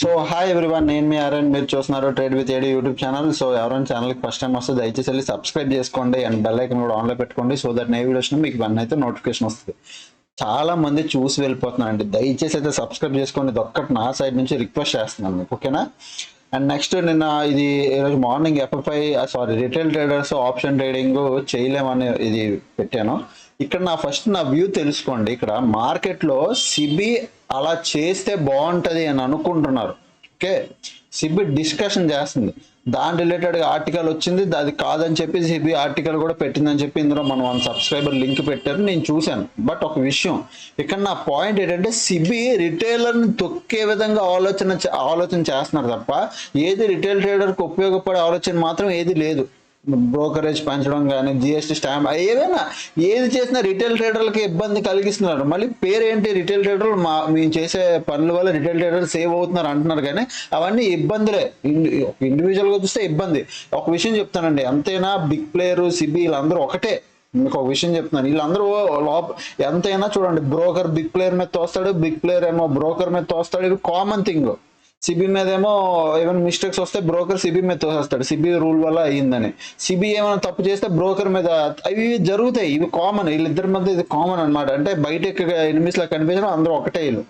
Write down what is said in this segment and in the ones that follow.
So hi everyone, నేను మీ RN. మీరు చూస్తున్నారు trade with AD YouTube channel. So ఎవరైనా ఛానల్కి ఫస్ట్ టైం వస్తే దయచేసి వెళ్ళి సబ్స్క్రైబ్ చేసుకోండి అండ్ బెల్ ఐకన్ కూడా ఆన్లో పెట్టుకోండి. సో దట్ ఏ వీడియోస్ మీకు ఇవన్నీ అయితే నోటిఫికేషన్ వస్తుంది. చాలా మంది చూసి వెళ్ళిపోతున్నారండి. దయచేసి అయితే సబ్స్క్రైబ్ చేసుకోండి. ఇది ఒక్కటి నా సైడ్ నుంచి రిక్వెస్ట్ చేస్తున్నాను మీకు, ఓకేనా? అండ్ నెక్స్ట్ నిన్న ఇది ఈరోజు morning retail traders option trading చేయలేమని ఇది పెట్టాను. ఇక్కడ నా వ్యూ తెలుసుకోండి. ఇక్కడ మార్కెట్లో సిబి అలా చేస్తే బాగుంటుంది అని అనుకుంటున్నారు. ఓకే, సిబి డిస్కషన్ చేస్తుంది, దాని రిలేటెడ్గా ఆర్టికల్ వచ్చింది, అది కాదని చెప్పి సిబి ఆర్టికల్ కూడా పెట్టిందని చెప్పి ఇందులో మనం 1 సబ్స్క్రైబర్ లింక్ పెట్టారు, నేను చూశాను. బట్ ఒక విషయం ఇక్కడ నా పాయింట్ ఏంటంటే సిబి రిటైలర్ని తొక్కే విధంగా ఆలోచన చేస్తున్నారు తప్ప ఏది రిటైల్ ట్రేడర్కి ఉపయోగపడే ఆలోచన మాత్రం ఏది లేదు. బ్రోకరేజ్ పెంచడం కానీ, జిఎస్టీ స్టాంప్, ఏదైనా ఏది చేసినా రిటైల్ ట్రేడర్లకి ఇబ్బంది కలిగిస్తున్నారు. మళ్ళీ పేరేంటి రిటైల్ ట్రేడర్, మేము చేసే పనుల వల్ల రిటైల్ ట్రేడర్ సేవ్ అవుతున్నారు అంటున్నారు, కానీ అవన్నీ ఇబ్బందులే. ఇండివిజువల్గా చూస్తే ఇబ్బంది. ఒక విషయం చెప్తానండి, అంతేనా బిగ్ ప్లేయర్ సిబి వీళ్ళందరూ ఒకటే. మీకు ఒక విషయం చెప్తున్నాను, వీళ్ళందరూ ఎంతైనా చూడండి, బ్రోకర్ బిగ్ ప్లేయర్ మీద తోస్తాడు, బిగ్ ప్లేయర్ ఏమో బ్రోకర్ మీద తోస్తాడు. ఇది కామన్ థింగ్. సిబి మీద ఏమో ఏమైనా మిస్టేక్స్ వస్తే బ్రోకర్ సిబి మీద తోసేస్తాడు, సిబి రూల్ వల్ల అయ్యిందని. సిబి ఏమైనా తప్పు చేస్తే బ్రోకర్ మీద, అవి జరుగుతాయి. ఇవి కామన్, వీళ్ళిద్దరి మధ్య ఇది కామన్ అనమాట. అంటే బయట ఎనిమిస్ లా కనిపించడం అందరూ ఒకటే. వీళ్ళు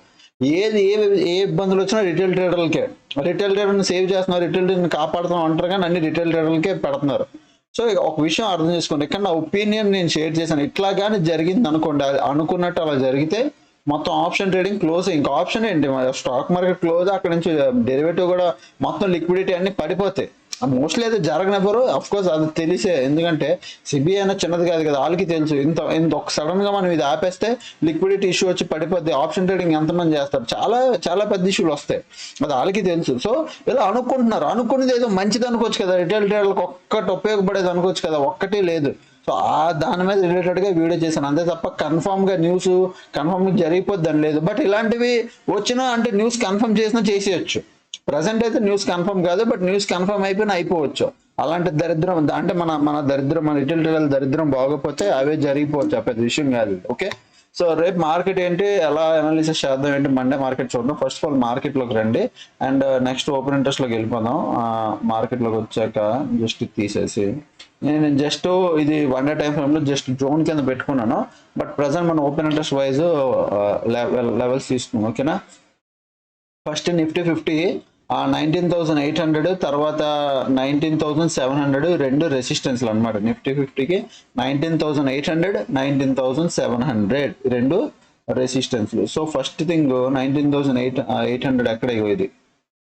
ఏ ఇబ్బందులు వచ్చినా రిటైల్ ట్రేడర్ని సేవ్ చేస్తున్నారు, రిటైల్ ట్రేడర్ని కాపాడుతున్నాం అంటారు, కానీ అన్ని రిటైల్ ట్రేడర్లకే పెడుతున్నారు. సో ఒక విషయం అర్థం చేసుకోండి, ఇక్కడ నా ఒపీనియన్ నేను షేర్ చేశాను. ఇట్లా కానీ జరిగింది అనుకోండి, అనుకున్నట్టు అలా జరిగితే మొత్తం ఆప్షన్ ట్రేడింగ్ క్లోజ్. ఇంకా ఆప్షన్ ఏంటి, స్టాక్ మార్కెట్ క్లోజ్, అక్కడ నుంచి డెరివేటివ్ కూడా మొత్తం లిక్విడిటీ అన్ని పడిపోతాయి. మోస్ట్లీ అయితే జరగనివ్వరు, అఫ్ కోర్స్ అది తెలిసే. ఎందుకంటే సిబిఐ అయినా చిన్నది కాదు కదా, వాళ్ళకి తెలుసు. ఇంత ఒక సడన్ గా మనం ఇది ఆపేస్తే లిక్విడిటీ ఇష్యూ వచ్చి పడిపోద్ది, ఆప్షన్ ట్రేడింగ్ ఎంతమంది చేస్తారు, చాలా చాలా పెద్ద ఇష్యూలు వస్తాయి, అది వాళ్ళకి తెలుసు. సో ఇలా అనుకుంటున్నారు, అనుకునేది ఏదో మంచిది అనుకోవచ్చు కదా, రిటైల్ ట్రేడర్లకు ఒక్కటి ఉపయోగపడేది అనుకోవచ్చు కదా, ఒక్కటే లేదు. సో దాని మీద రిలేటెడ్గా వీడియో చేశాను, అంతే తప్ప కన్ఫామ్గా న్యూస్ కన్ఫామ్గా జరిగిపోద్ది అని లేదు. బట్ ఇలాంటివి వచ్చినా అంటే న్యూస్ కన్ఫర్మ్ చేసినా చేసేయచ్చు. ప్రజెంట్ అయితే న్యూస్ కన్ఫర్మ్ కాదు, బట్ న్యూస్ కన్ఫర్మ్ అయిపోయినా అయిపోవచ్చు. అలాంటి దరిద్రం అంటే మన దరిద్రం, మన రిటైల్ ట్రేడర్ల దరిద్రం బాగోపోతే అవే జరిగిపోవచ్చు, పెద్ద విషయం కాదు. ఓకే, సో రేపు మార్కెట్ ఏంటి, ఎలా అనాలిసిస్ చేద్దాం ఏంటి, మండే మార్కెట్ చూద్దాం. ఫస్ట్ ఆఫ్ ఆల్ మార్కెట్లోకి రండి అండ్ నెక్స్ట్ ఓపెన్ ఇంట్రెస్ట్లోకి వెళ్ళిపోదాం. మార్కెట్లోకి వచ్చాక జస్ట్ తీసేసి నేను జస్ట్ ఇది 1 డే టైం ఫ్రేమ్లో జస్ట్ జోన్ కింద పెట్టుకున్నాను. బట్ ప్రజెంట్ మనం ఓపెన్ ఇంట్రెస్ట్ వైజ్ లెవెల్స్ తీసుకున్నాం, ఓకేనా? ఫస్ట్ నిఫ్టీ 50 19,800, తర్వాత 19,700, రెండు రెసిస్టెన్స్లు అనమాట. నిఫ్టీ 50కి 19,800, 19,700 రెండు రెసిస్టెన్స్లు. సో ఫస్ట్ థింగ్ 19,800 ఎక్కడ, ఇది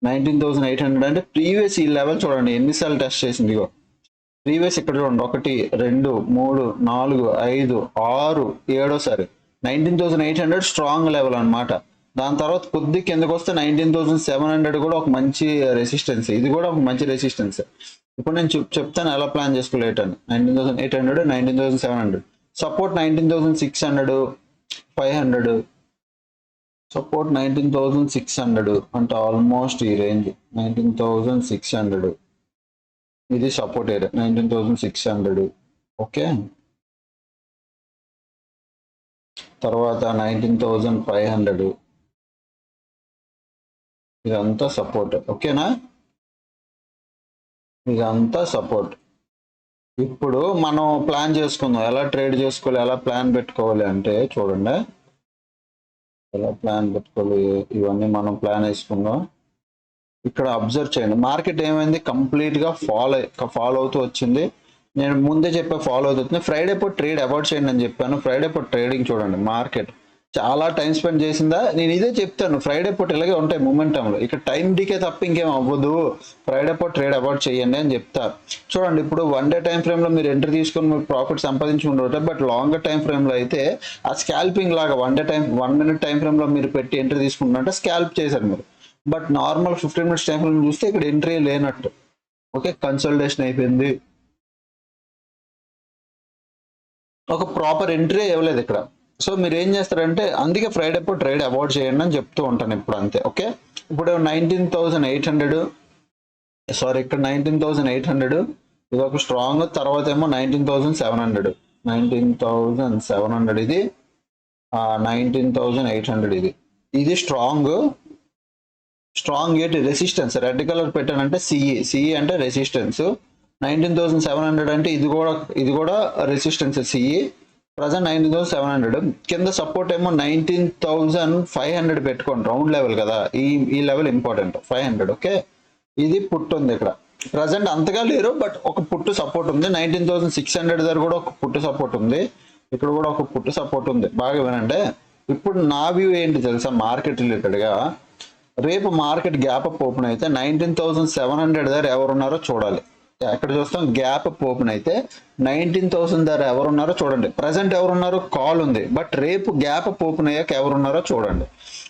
19,800 అంటే ప్రీవియస్ ఈ లెవెల్ చూడండి ఎన్నిసార్లు టెస్ట్ చేసింది. ఇగో ప్రీవియస్ ఇక్కడ చూడండి, 1 2 3 4 5 6 7 19,800 స్ట్రాంగ్ లెవెల్ అనమాట. దాని తర్వాత కొద్ది కిందకు వస్తే 19,700 కూడా ఒక మంచి రెసిస్టెన్స్, ఇది కూడా ఒక మంచి రెసిస్టెన్స్. ఇప్పుడు నేను చెప్తాను ఎలా ప్లాన్ చేసుకోలేటని. 19,800, 19,700 సపోర్ట్, 19,600, 500 సపోర్ట్, 19,600 అంటే ఆల్మోస్ట్ ఈ రేంజ్ 19,600 ఇది సపోర్ట్ ఏరియా 19,600. ఓకే, తర్వాత 19,500 ఇదంతా సపోర్ట్, ఓకేనా? ఇదంతా సపోర్ట్. ఇప్పుడు మనం ప్లాన్ చేసుకుందాం, ఎలా ట్రేడ్ చేసుకోవాలి, ఎలా ప్లాన్ పెట్టుకోవాలి అంటే చూడండి, ఎలా ప్లాన్ పెట్టుకోవాలి ఇవన్నీ మనం ప్లాన్ వేసుకుందాం. ఇక్కడ అబ్జర్వ్ చేయండి, మార్కెట్ ఏమైంది, కంప్లీట్ గా ఫాలో అవుతూ వచ్చింది. నేను ముందే చెప్పే ఫాలో అవుతుంది. ఫ్రైడే పూట ట్రేడ్ అవాయిడ్ చేయండి అని చెప్పాను. ఫ్రైడే పూట ట్రేడింగ్ చూడండి, మార్కెట్ చాలా టైం స్పెండ్ చేసిందా, నేను ఇదే చెప్తాను. ఫ్రైడే పూట ఇలాగే ఉంటాయి మొమెంటంలో, ఇక్కడ టైం డీకే తప్ప ఇంకేం అవ్వదు. ఫ్రైడే పూట ట్రేడ్ అవాయిడ్ చేయండి అని చెప్తా. చూడండి, ఇప్పుడు 1 డే టైం ఫ్రేమ్ లో మీరు ఎంట్రీ తీసుకొని మీరు ప్రాఫిట్ సంపాదించుకుంటారు. బట్ లాంగర్ టైం ఫ్రేమ్ లో అయితే ఆ స్కాల్పింగ్ లాగా 1 మినిట్ టైం ఫ్రేమ్ లో మీరు పెట్టి ఎంట్రీ తీసుకుంటారంటే స్కాల్ప్ చేశారు మీరు. But normal 15 minutes time frame చూస్తే ఇక్కడ ఎంట్రీ లేనట్టు. ఓకే, కన్సల్టేషన్ అయిపోయింది, ఒక ప్రాపర్ ఎంట్రీ ఇవ్వలేదు ఇక్కడ. సో మీరు ఏం చేస్తారంటే, అందుకే ఫ్రైడే పూట ట్రేడ్ అవాయిడ్ చేయండి అని చెప్తూ ఉంటాను ఇప్పుడు, అంతే. ఓకే, ఇప్పుడు 19,800 ఇక్కడ 19,800 ఇది ఒక స్ట్రాంగ్, తర్వాత ఏమో 19,700 ఇది 19,800 ఇది స్ట్రాంగ్. స్ట్రాంగ్ ఏంటి రెసిస్టెన్స్, రెడ్ కలర్ పెట్టానంటే సిఈ అంటే రెసిస్టెన్స్. 19,700 అంటే ఇది కూడా రెసిస్టెన్స్ సిఈ. ప్రజెంట్ 19,700. కింద సపోర్ట్ ఏమో 19,500 పెట్టుకోండి, రౌండ్ లెవెల్ కదా, ఈ లెవెల్ ఇంపార్టెంట్ 500. ఓకే, ఇది పుట్టు ఉంది ఇక్కడ. ప్రజెంట్ అంతగా లేరు, బట్ ఒక పుట్టు సపోర్ట్ ఉంది. 19,600 దగ్గర కూడా ఒక పుట్టు సపోర్ట్ ఉంది, ఇక్కడ కూడా ఒక పుట్టు సపోర్ట్ ఉంది. బాగా వినండి. ఇప్పుడు నా వ్యూ ఏంటి తెలుసా, మార్కెట్ రిలేటెడ్గా రేపు మార్కెట్ గ్యాప్ అప్ ఓపెన్ అయితే 19,700 దగ్గర ఎవరున్నారో చూడాలి. ఎక్కడ చూస్తాం, గ్యాప్ అప్ ఓపెన్ అయితే 19,000 దగ్గర ఎవరున్నారో చూడండి. ప్రజెంట్ ఎవరున్నారో కాల్ ఉంది, బట్ రేపు గ్యాప్ అప్ ఓపెన్ అయ్యాక ఎవరున్నారో చూడండి.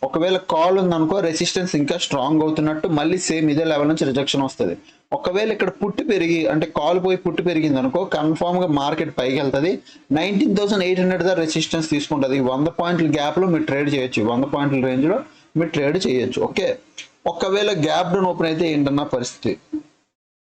ఒకవేళ కాల్ ఉందనుకో రెసిస్టెన్స్ ఇంకా స్ట్రాంగ్ అవుతున్నట్టు, మళ్ళీ సేమ్ ఇదే లెవెల్ నుంచి రిజెక్షన్ వస్తుంది. ఒకవేళ ఇక్కడ పుట్టి పెరిగి అంటే కాల్ పోయి పుట్టి పెరిగింది అనుకో, కన్ఫామ్ గా మార్కెట్ పైకి వెళ్తుంది. 19,800 దగ్గర రెసిస్టెన్స్ తీసుకుంటుంది. 100 పాయింట్ల గ్యాప్ లో మీరు ట్రేడ్ చేయొచ్చు, 100 పాయింట్ల రేంజ్ లో మీరు ట్రేడ్ చేయొచ్చు. ఓకే, ఒకవేళ గ్యాప్ డౌన్ ఓపెన్ అయితే ఏంటన్న పరిస్థితి,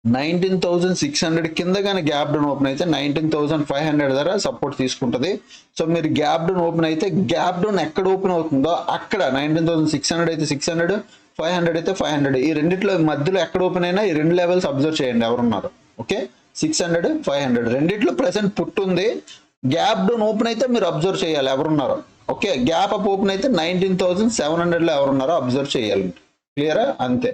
19,600 కింద కానీ గ్యాప్ డౌన్ ఓపెన్ అయితే 19,500 ధర సపోర్ట్ తీసుకుంటుంది. సో మీరు గ్యాప్ డౌన్ ఓపెన్ అయితే గ్యాప్ డౌన్ ఎక్కడ ఓపెన్ అవుతుందో అక్కడ 19,600 అయితే 600, 500 అయితే 500, ఈ రెండిట్లో మధ్యలో ఎక్కడ ఓపెన్ అయినా ఈ రెండు లెవెల్స్ అబ్జర్వ్ చేయండి ఎవరున్నారు. ఓకే, 600, 500 రెండిట్లో ప్రెసెంట్ పుట్టుంది. గ్యాప్ డౌన్ ఓపెన్ అయితే మీరు అబ్జర్వ్ చేయాలి ఎవరున్నారో. ఓకే, గ్యాప్ అప్ ఓపెన్ అయితే 19,700 లో ఎవరున్నారో అబ్జర్వ్ చేయాలి. క్లియరా? అంతే.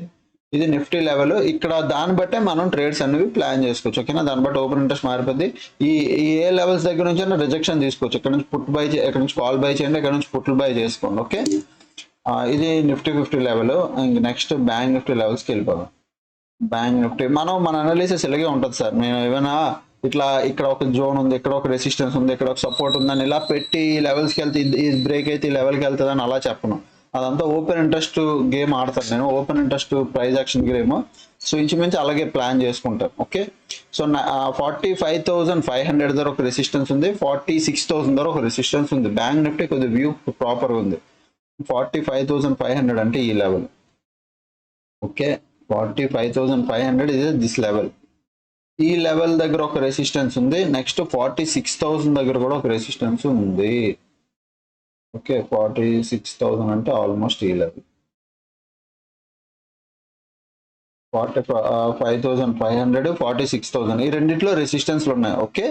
ఇది నిఫ్టీ లెవెల్. ఇక్కడ దాన్ని బట్టే మనం ట్రేడ్స్ అనేవి ప్లాన్ చేసుకోవచ్చు. ఓకేనా, దాన్ని బట్టి ఓపెన్ ఇంట్రెస్ట్ మారిపోద్ది. ఈ ఏ లెవెల్స్ దగ్గర నుంచి అయినా రిజెక్షన్ తీసుకోవచ్చు. ఇక్కడ నుంచి పుట్ బై, ఇక్కడ నుంచి కాల్ బై చేయండి, ఇక్కడ నుంచి పుట్లు బై చేసుకోండి. ఓకే, ఇది నిఫ్టీ 50 లెవెల్. ఇంక నెక్స్ట్ బ్యాంక్ నిఫ్టీ లెవెల్స్కి వెళ్ళిపోదాం. బ్యాంక్ నిఫ్టీ మన అనాలిసిస్ ఇలాగే ఉంటుంది సార్. నేను ఏమైనా ఇట్లా ఇక్కడ ఒక జోన్ ఉంది, ఇక్కడ ఒక రెసిస్టెన్స్ ఉంది, ఇక్కడ ఒక సపోర్ట్ ఉందని ఇలా పెట్టి లెవెల్స్కి వెళ్తే ఇది బ్రేక్ అయితే ఈ లెవెల్కి వెళ్తుంది అని అలా చెప్పను. అదంతా ఓపెన్ ఇంట్రెస్ట్ గేమ్ ఆడతాను నేను, open interest price action game. So ఇంచుమించు అలాగే ప్లాన్ చేసుకుంటాను. ఓకే, సో 45,500 దగ్గర ఒక రెసిస్టెన్స్ ఉంది, 46,000 దగ్గర ఒక రెసిస్టెన్స్ ఉంది. బ్యాంక్ నిఫ్టీ కొద్దిగా వ్యూ ప్రాపర్ ఉంది. 45,500 అంటే ఈ లెవెల్. ఓకే, 45,500 ఇది దిస్ లెవెల్. ఈ లెవెల్ దగ్గర ఒక రెసిస్టెన్స్ ఉంది. నెక్స్ట్ 46,000 దగ్గర కూడా ఒక రెసిస్టెన్స్ ఉంది. ఓకే, 46,000 అంటే ఆల్మోస్ట్ ఈ లెవెల్. 45,500, 46,000 ఈ రెండిట్లో రెసిస్టెన్స్లు ఉన్నాయి. ఓకే,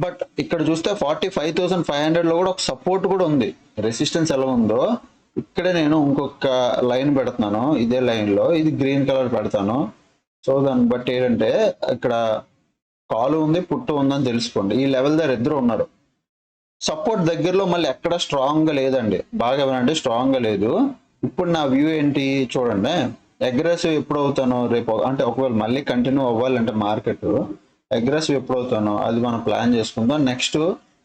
బట్ ఇక్కడ చూస్తే 45,500 లో కూడా ఒక సపోర్ట్ కూడా ఉంది. రెసిస్టెన్స్ ఎలా ఉందో ఇక్కడే నేను ఇంకొక లైన్ పెడుతున్నాను, ఇదే లైన్ లో ఇది గ్రీన్ కలర్ పెడతాను. సో దాన్ని బట్టి ఏంటంటే ఇక్కడ కాలు ఉంది, పుట్టు ఉందని తెలుసుకోండి. ఈ లెవెల్ దగ్గర ఇద్దరు ఉన్నారు. సపోర్ట్ దగ్గరలో మళ్ళీ ఎక్కడ స్ట్రాంగ్ గా లేదండి. బాగా ఏమనంటే స్ట్రాంగ్ గా లేదు. ఇప్పుడు నా వ్యూ ఏంటి చూడండి, అగ్రెసివ్ ఎప్పుడు అవుతాను రేపు, అంటే ఒకవేళ మళ్ళీ కంటిన్యూ అవ్వాలంటే మార్కెట్ అగ్రెసివ్ ఎప్పుడు అవుతానో అది మనం ప్లాన్ చేసుకుందాం. నెక్స్ట్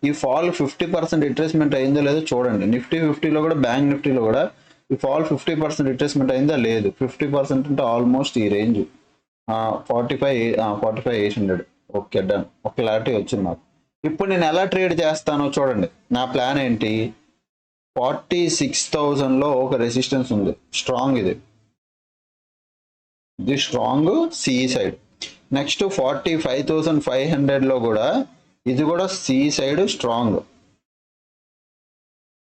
ఈ ఫాల్ 50% రిట్రేస్మెంట్ అయిందో లేదో చూడండి. నిఫ్టీ 50లో కూడా బ్యాంక్ నిఫ్టీలో కూడా ఈ ఫాల్ 50% రిట్రేస్మెంట్ అయిందా లేదు. 50% అంటే ఆల్మోస్ట్ ఈ రేంజ్ 45,800. Okay, done. ఒక క్లారిటీ వచ్చింది నాకు. ఇప్పుడు నేను ఎలా ట్రేడ్ చేస్తానో చూడండి. నా ప్లాన్ ఏంటి, 46,000 లో ఒక రెసిస్టెన్స్ ఉంది స్ట్రాంగ్, ఇది స్ట్రాంగ్ సిఈ సైడ్. నెక్స్ట్ 45,500 లో కూడా ఇది కూడా CE side strong.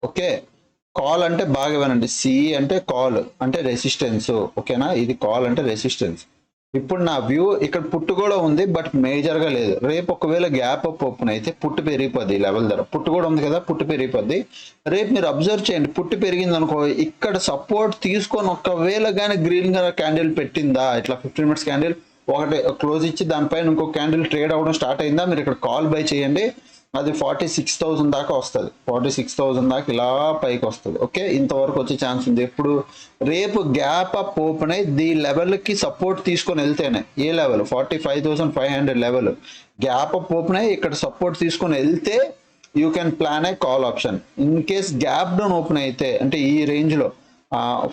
Okay, call అంటే బాగా వినండి, సిఈ అంటే కాల్ అంటే రెసిస్టెన్స్. ఓకేనా, ఇది కాల్ అంటే రెసిస్టెన్స్. ఇప్పుడు నా వ్యూ ఇక్కడ పుట్టు కూడా ఉంది, బట్ మేజర్ గా లేదు. రేపు ఒకవేళ గ్యాప్ అప్ ఓపెన్ అయితే పుట్టు పెరిగిపోద్ది. లెవెల్ ధర పుట్టు కూడా ఉంది కదా, పుట్టు పెరిగిపోద్ది. రేపు మీరు అబ్జర్వ్ చేయండి, పుట్టు పెరిగింది అనుకో, ఇక్కడ సపోర్ట్ తీసుకొని ఒకవేళ కానీ గ్రీన్ కలర్ క్యాండిల్ పెట్టిందా, ఇట్లా 15 minutes క్యాండిల్ ఒకటి క్లోజ్ ఇచ్చి దానిపైన ఇంకో క్యాండిల్ ట్రేడ్ అవ్వడం స్టార్ట్ అయిందా, మీరు ఇక్కడ కాల్ బై చేయండి. అది 46,000 దాకా వస్తుంది. 46,000 దాకా ఇలా పైకి వస్తుంది. ఓకే, ఇంతవరకు వచ్చే ఛాన్స్ ఉంది. ఎప్పుడు రేపు గ్యాప్ అప్ ఓపెన్ అయ్యి దీ లెవెల్కి సపోర్ట్ తీసుకొని వెళ్తేనే, ఏ level 45,500 level gap up open అయ్యి ఇక్కడ సపోర్ట్ తీసుకొని వెళ్తే you can plan a call option. In case gap down open అయితే అంటే ఈ రేంజ్లో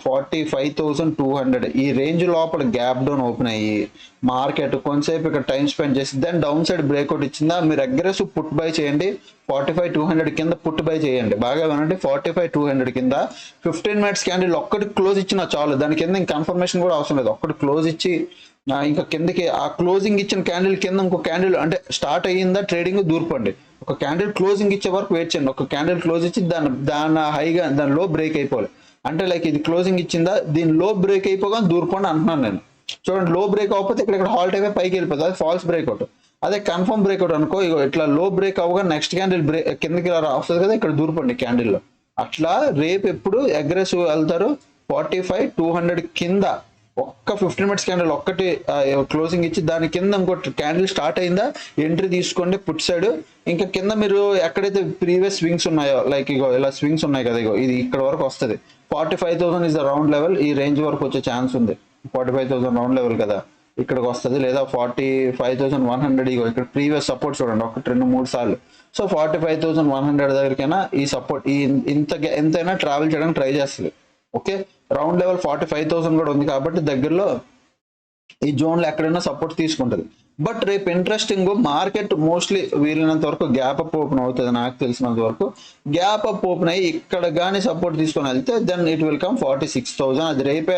45,200 ఈ రేంజ్ లోపల గ్యాప్ డౌన్ ఓపెన్ అయ్యి మార్కెట్ కొంతసేపు ఇక్కడ టైం స్పెండ్ చేసి దెన్ డౌన్ సైడ్ బ్రేక్అవుట్ ఇచ్చిందా, మీరు అగ్రెసివ్ పుట్ బై చేయండి. 45,200 కింద పుట్ బై చేయండి. బాగా వినండి, 45,200 కింద 15 minutes క్యాండిల్ ఒక్కటి క్లోజ్ ఇచ్చినా చాలు. దాని కింద ఇంక కన్ఫర్మేషన్ కూడా అవసరం లేదు. ఒక్కటి క్లోజ్ ఇచ్చి ఇంకా కిందకి ఆ క్లోజింగ్ ఇచ్చిన క్యాండిల్ కింద ఇంకో క్యాండిల్ అంటే స్టార్ట్ అయ్యిందా ట్రేడింగ్ దూరిపోండి. ఒక క్యాండిల్ క్లోజింగ్ ఇచ్చే వరకు వెయిట్ చేయండి. ఒక క్యాండిల్ క్లోజ్ ఇచ్చి దాని హైగా దాని లో బ్రేక్ అయిపోవాలి. అంటే లైక్ ఇది క్లోజింగ్ ఇచ్చిందా, దీని లో బ్రేక్ అయిపోగా దూరుకోండి అంటున్నాను నేను. చూడండి, లో బ్రేక్ అవ్వకపోతే ఇక్కడ హాల్ట్ అయిపోయి పైకి వెళ్ళిపోతుంది, అది ఫాల్స్ బ్రేక్అవుట్. అదే కన్ఫర్మ్ బ్రేక్అవుట్ అనుకో, ఇగో ఇట్లా లో బ్రేక్ అవ్వగా నెక్స్ట్ క్యాండిల్ బ్రేక్ కిందకి వస్తుంది కదా, ఇక్కడ దూరిపోండి క్యాండిల్లో. అట్లా రేపు ఎప్పుడు అగ్రెసివ్ వెళ్తారు 45,200 కింద ఒక్క 15 మినిట్స్ క్యాండిల్ ఒక్కటి క్లోజింగ్ ఇచ్చి దాని కింద ఇంకోటి క్యాండిల్ స్టార్ట్ అయిందా ఎంట్రీ తీసుకోండి పుట్ సైడ్. ఇంకా కింద మీరు ఎక్కడైతే ప్రీవియస్ స్వింగ్స్ ఉన్నాయో లైక్ ఇగో ఇలా స్వింగ్స్ ఉన్నాయి కదా, ఇగో ఇది ఇక్కడ వరకు వస్తుంది. 45,000 ఇస్ ద రౌండ్ లెవెల్, ఈ రేంజ్ వరకు వచ్చే ఛాన్స్ ఉంది. 45,000 రౌండ్ లెవెల్ కదా, ఇక్కడికి వస్తుంది. లేదా 45,100 ఇగో ఇక్కడ ప్రీవియస్ సపోర్ట్ చూడండి 1, 2, 3 సార్లు. సో 45,100 దగ్గరికైనా ఈ సపోర్ట్ ఈ ఎంతైనా ట్రావెల్ చేయడానికి ట్రై చేస్తుంది. ఓకే, రౌండ్ లెవెల్ 45,000 కూడా ఉంది కాబట్టి దగ్గరలో ఈ జోన్లో ఎక్కడైనా సపోర్ట్ తీసుకుంటుంది. బట్ రేపు ఇంట్రెస్టింగ్, మార్కెట్ మోస్ట్లీ వీలైనంత వరకు గ్యాప్ అప్ ఓపెన్ అవుతుంది. నాకు తెలిసినంత వరకు గ్యాప్ అప్ ఓపెన్ అయ్యి ఇక్కడ కానీ సపోర్ట్ తీసుకొని వెళ్తే దెన్ ఇట్ విల్ కమ్ 46,000. అది రేపే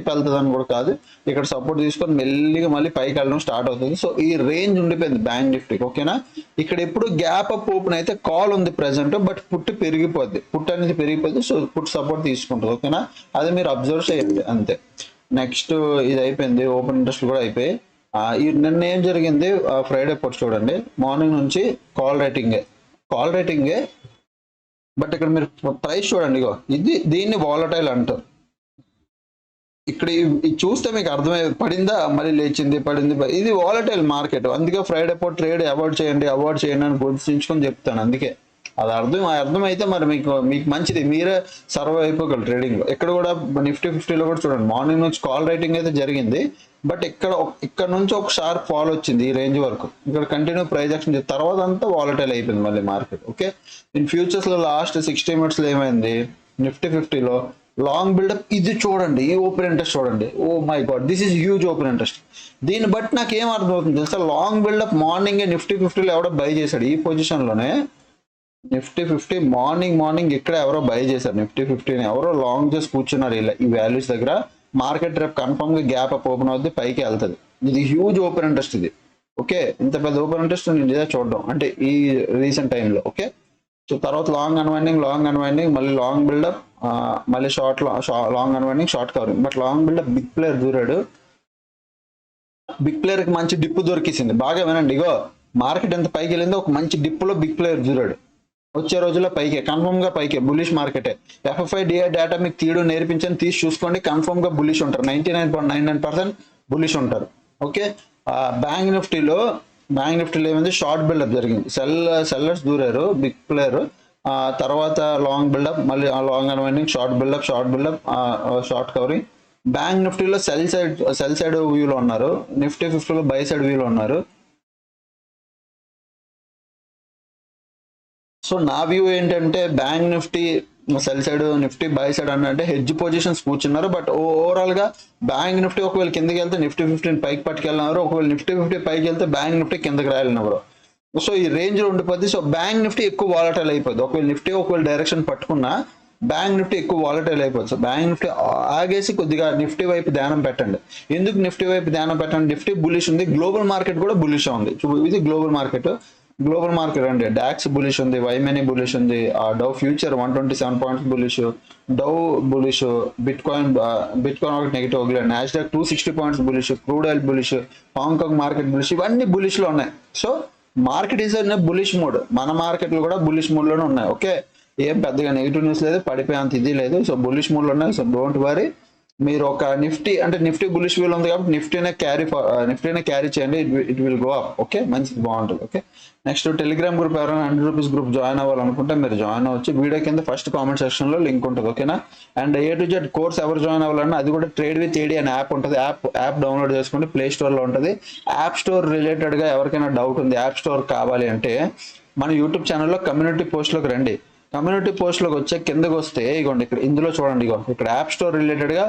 వెళ్తుందని కూడా కాదు, ఇక్కడ సపోర్ట్ తీసుకొని మెల్లిగా మళ్ళీ పైకి వెళ్ళడం స్టార్ట్ అవుతుంది. సో ఈ రేంజ్ ఉండిపోయింది బ్యాంక్ నిఫ్టీకి. ఓకేనా, ఇక్కడ ఎప్పుడు గ్యాప్ అప్ ఓపెన్ అయితే కాల్ ఉంది ప్రెసెంట్, బట్ పుట్ పెరిగిపోద్ది, పుట్ అనేది పెరిగిపోద్ది. సో పుట్ సపోర్ట్ తీసుకుంటుంది. ఓకేనా, అది మీరు అబ్జర్వ్ చేయండి అంతే. నెక్స్ట్ ఇది అయిపోయింది, ఓపెన్ ఇంట్రెస్ట్ కూడా అయిపోయి. నిన్న ఏం జరిగింది, ఫ్రైడే పూట చూడండి, మార్నింగ్ నుంచి కాల్ రేటింగే. బట్ ఇక్కడ మీరు ప్రైస్ చూడండి, ఇగో దీన్ని వాలటైల్ అంటారు. ఇక్కడ ఇది చూస్తే మీకు అర్థమై పడిందా, మళ్ళీ లేచింది పడింది, ఇది వాలటైల్ మార్కెట్. అందుకే ఫ్రైడే పూట ట్రేడ్ అవాయిడ్ చేయండి అని గుర్తించుకొని చెప్తాను. అందుకే అది అర్థమైతే మరి మీకు మంచిది, మీరే సర్వ్ అయిపోగలరు ట్రేడింగ్ లో. ఇక్కడ కూడా నిఫ్టీ 50లో కూడా చూడండి, మార్నింగ్ నుంచి కాల్ రైటింగ్ అయితే జరిగింది, బట్ ఇక్కడ నుంచి ఒక షార్ప్ ఫాల్ వచ్చింది ఈ రేంజ్ వరకు. ఇక్కడ కంటిన్యూ ప్రైస్ యాక్షన్ తర్వాత అంతా వాలటైల్ అయిపోయింది మళ్ళీ మార్కెట్. ఓకే, ఇన్ ఫ్యూచర్స్ లో లాస్ట్ 60 మినిట్స్ లో ఏమైంది, నిఫ్టీ 50లో లాంగ్ బిల్డప్. ఇది చూడండి, ఈ ఓపెన్ ఇంట్రెస్ట్ చూడండి, oh my god, this is huge open interest. దీన్ని బట్టి నాకు ఏం అర్థమవుతుంది తెలుసా, లాంగ్ బిల్డప్ మార్నింగ్ నిఫ్టీ 50లో ఎవడో బై చేశాడు ఈ పొజిషన్ లోనే. నిఫ్టీ 50 మార్నింగ్ ఇక్కడ ఎవరో బై చేశారు, నిఫ్టీ 50ని ఎవరో లాంగ్ చేసి కూర్చున్నారు ఇలా ఈ వాల్యూస్ దగ్గర. మార్కెట్ రేపు కన్ఫర్మ్ గా గ్యాప్ అప్ ఓపెన్ అవుతుంది, పైకి వెళ్తుంది. ఇది హ్యూజ్ ఓపెన్ ఇంట్రెస్ట్ ఇది. ఓకే, ఇంత పెద్ద ఓపెన్ ఇంట్రెస్ట్ నేను ఇదే చూడడం అంటే ఈ రీసెంట్ టైంలో. ఓకే, సో తర్వాత లాంగ్ అన్వైండింగ్ మళ్ళీ లాంగ్ బిల్డప్, మళ్ళీ long unwinding, short covering. But long buildup big player దూరాడు, బిగ్ ప్లేయర్ కి మంచి డిప్ దొరికిసింది. బాగా వినండి, ఇగో మార్కెట్ ఎంత పైకి వెళ్ళిందో ఒక మంచి డిప్ లో బిగ్ ప్లేయర్ దూరాడు. వచ్చే రోజుల్లో పైకే, కన్ఫర్మ్ గా పైకే, బులిష్ మార్కెటే. FFI డేటా మీకు తీయడం నేర్పించని తీసి చూసుకోండి, కన్ఫర్మ్ గా బులిష్ ఉంటారు, 99.99% బులిష్ ఉంటారు. ఓకే, బ్యాంక్ నిఫ్టీలో ఏమైంది, షార్ట్ బిల్డప్ జరిగింది, సెల్లర్స్ దూరారు, బిగ్ ప్లేయర్. తర్వాత లాంగ్ బిల్డప్, మళ్ళీ long unwinding, short buildup, short covering. Bank నిఫ్టీలో సెల్ సైడ్ వ్యూలో ఉన్నారు, నిఫ్టీ 50లో బై సైడ్ వ్యూలో ఉన్నారు. సో నా వ్యూ ఏంటంటే bank Nifty cell side, Nifty by side అంటే హెడ్జ్ పొజిషన్స్ కూర్చున్నారు. బట్ ఓవరాల్ గా బ్యాంక్ నిఫ్టీ ఒకవేళ కిందకి వెళ్తే నిఫ్టీ 50 పైకి పట్టుకెళ్ళినారు, ఒకవేళ నిఫ్టీ 50 పైకి వెళ్తే బ్యాంక్ నిఫ్టీ కిందకి రాయలినవరు. సో ఈ రేంజ్ లో ఉండిపోద్ది. సో బ్యాంక్ నిఫ్టీ ఎక్కువ వాలటైల్ అయిపోద్ది. ఒకవేళ డైరెక్షన్ పట్టుకున్నా బ్యాంక్ నిఫ్టీ ఎక్కువ వాలటైల్ అయిపోద్ది. సో బ్యాంక్ నిఫ్టీ ఆగేసి కొద్దిగా నిఫ్టీ వైపు ధ్యానం పెట్టండి. ఎందుకు నిఫ్టీ వైపు ధ్యానం పెట్టండి, నిఫ్టీ బులిష్ ఉంది, గ్లోబల్ మార్కెట్ కూడా బులిష్ ఉంది. ఇది గ్లోబల్ మార్కెట్ అండి. డాక్స్ బులిష్ ఉంది, వైమెనీ బులిష్ ఉంది, డౌ ఫ్యూచర్ 127 పాయింట్స్ బులిష్, డౌ బులిష్, బిట్ కాయిన్ ఒకటి negative, Nasdaq 260 points bullish, crude oil bullish, Hong Kong market bullish, ఇవన్నీ బులిష్ లో ఉన్నాయి. So market is bullish mode, మన మార్కెట్లు కూడా బులిష్ మోడ్ లోనే ఉన్నాయి. ఓకే, ఏం పెద్దగా నెగిటివ్ న్యూస్ లేదు, పడిపోయేంత ఇది లేదు. సో బులిష్ మోడ్ లో ఉన్నాయి. సో డోంట్ వరీ, మీరు ఒక నిఫ్టీ బులిష్ వీల్ ఉంది కాబట్టి నిఫ్టీనే క్యారీ చేయండి, it will go up. Okay, మంచిది, బాగుంటుంది. ఓకే, నెక్స్ట్ టెలిగ్రామ్ గ్రూప్ ఎవరైనా 100 రూపీస్ గ్రూప్ జాయిన్ అవ్వాలనుకుంటే మీరు జాయిన్ అవ్వచ్చు. వీడియో కింద ఫస్ట్ కామెంట్ సెక్షన్ లో లింక్ ఉంటుంది. ఓకేనా, and A to Z course ఎవరు జాయిన్ అవ్వాలన్నా అది కూడా ట్రేడ్ విత్ ఏడి అనే యాప్ ఉంటుంది. యాప్ డౌన్లోడ్ చేసుకోండి, ప్లే స్టోర్ లో ఉంటుంది. యాప్ స్టోర్ రిలేటెడ్ గా ఎవరికైనా డౌట్ ఉంది, యాప్ స్టోర్ కావాలి అంటే మన యూట్యూబ్ ఛానల్లో కమ్యూనిటీ పోస్ట్ లోకి రండి. కమ్యూనిటీ పోస్ట్ లోకి వచ్చే కిందకి వస్తే ఇగోండి, ఇక్కడ ఇందులో చూడండి, ఇక్కడ యాప్ స్టోర్ రిలేటెడ్ గా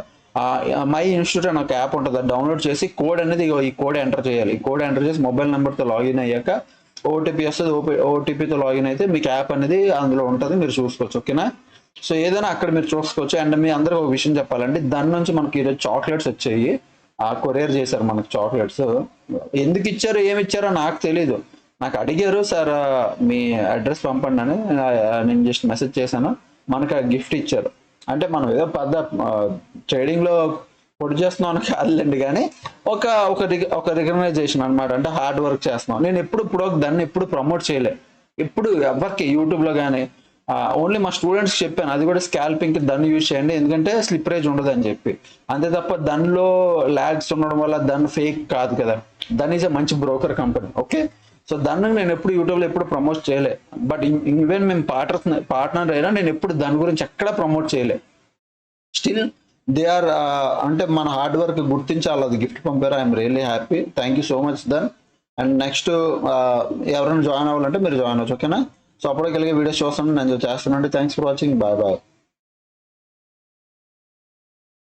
మై ఇన్స్టిట్యూట్ అని ఒక యాప్ ఉంటుంది, డౌన్లోడ్ చేసి కోడ్ అనేది ఈ కోడ్ ఎంటర్ చేయాలి. ఈ కోడ్ ఎంటర్ చేసి మొబైల్ నెంబర్తో లాగిన్ అయ్యాక ఓటీపీ వస్తుంది, ఓటీపీతో లాగిన్ అయితే మీకు యాప్ అనేది అందులో ఉంటుంది, మీరు చూసుకోవచ్చు. ఓకేనా, సో ఏదైనా అక్కడ మీరు చూసుకోవచ్చు. అండ్ మీ అందరూ ఒక విషయం చెప్పాలంటే దాని నుంచి మనకి ఈరోజు చాక్లెట్స్ వచ్చాయి, కొరియర్ చేశారు మనకు చాక్లెట్స్. ఎందుకు ఇచ్చారు ఏమి ఇచ్చారో నాకు తెలీదు. నాకు అడిగారు, సార్ మీ అడ్రస్ పంపండి అని, నేను జస్ట్ మెసేజ్ చేశాను, మనకు ఆ గిఫ్ట్ ఇచ్చారు. అంటే మనం ఏదో పెద్ద ట్రేడింగ్ లో పొడి చేస్తున్నాం అని కాదులేండి, కానీ ఒక ఒక రికగ్నైజేషన్ అనమాట. అంటే హార్డ్ వర్క్ చేస్తున్నాం. నేను ఇప్పుడు దాన్ని ఎప్పుడు ప్రమోట్ చేయలే, ఎప్పుడు ఎవరికి యూట్యూబ్ లో కానీ. ఓన్లీ మా స్టూడెంట్స్ చెప్పాను, అది కూడా స్కాల్పింగ్ కి దాన్ని యూజ్ చేయండి, ఎందుకంటే స్లిపరేజ్ ఉండదు అని చెప్పి. అంతే తప్ప దానిలో ల్యాగ్స్ ఉండడం వల్ల దాన్ని ఫేక్ కాదు కదా. దాని ఈజ్ అ మంచి బ్రోకర్ కంపెనీ. ఓకే, సో దాన్ని నేను ఎప్పుడు యూట్యూబ్ లో ఎప్పుడు ప్రమోట్ చేయలే. బట్ ఈవెన్ మేము పార్ట్నర్ అయినా నేను ఎప్పుడు దాని గురించి ఎక్కడా ప్రమోట్ చేయలే. స్టిల్ దే ఆర్, అంటే మన హార్డ్ వర్క్ గుర్తించాలి. అది గిఫ్ట్ పంపారు, I'm really happy. Thank you so much then. And next ఎవరైనా జాయిన్ అవ్వాలంటే మీరు జాయిన్ అవ్వచ్చు, ఓకేనా. సో అప్పటికెళ్ళి వీడియోస్ చూస్తాను, నేను చేస్తానండి. Thanks for watching, bye bye.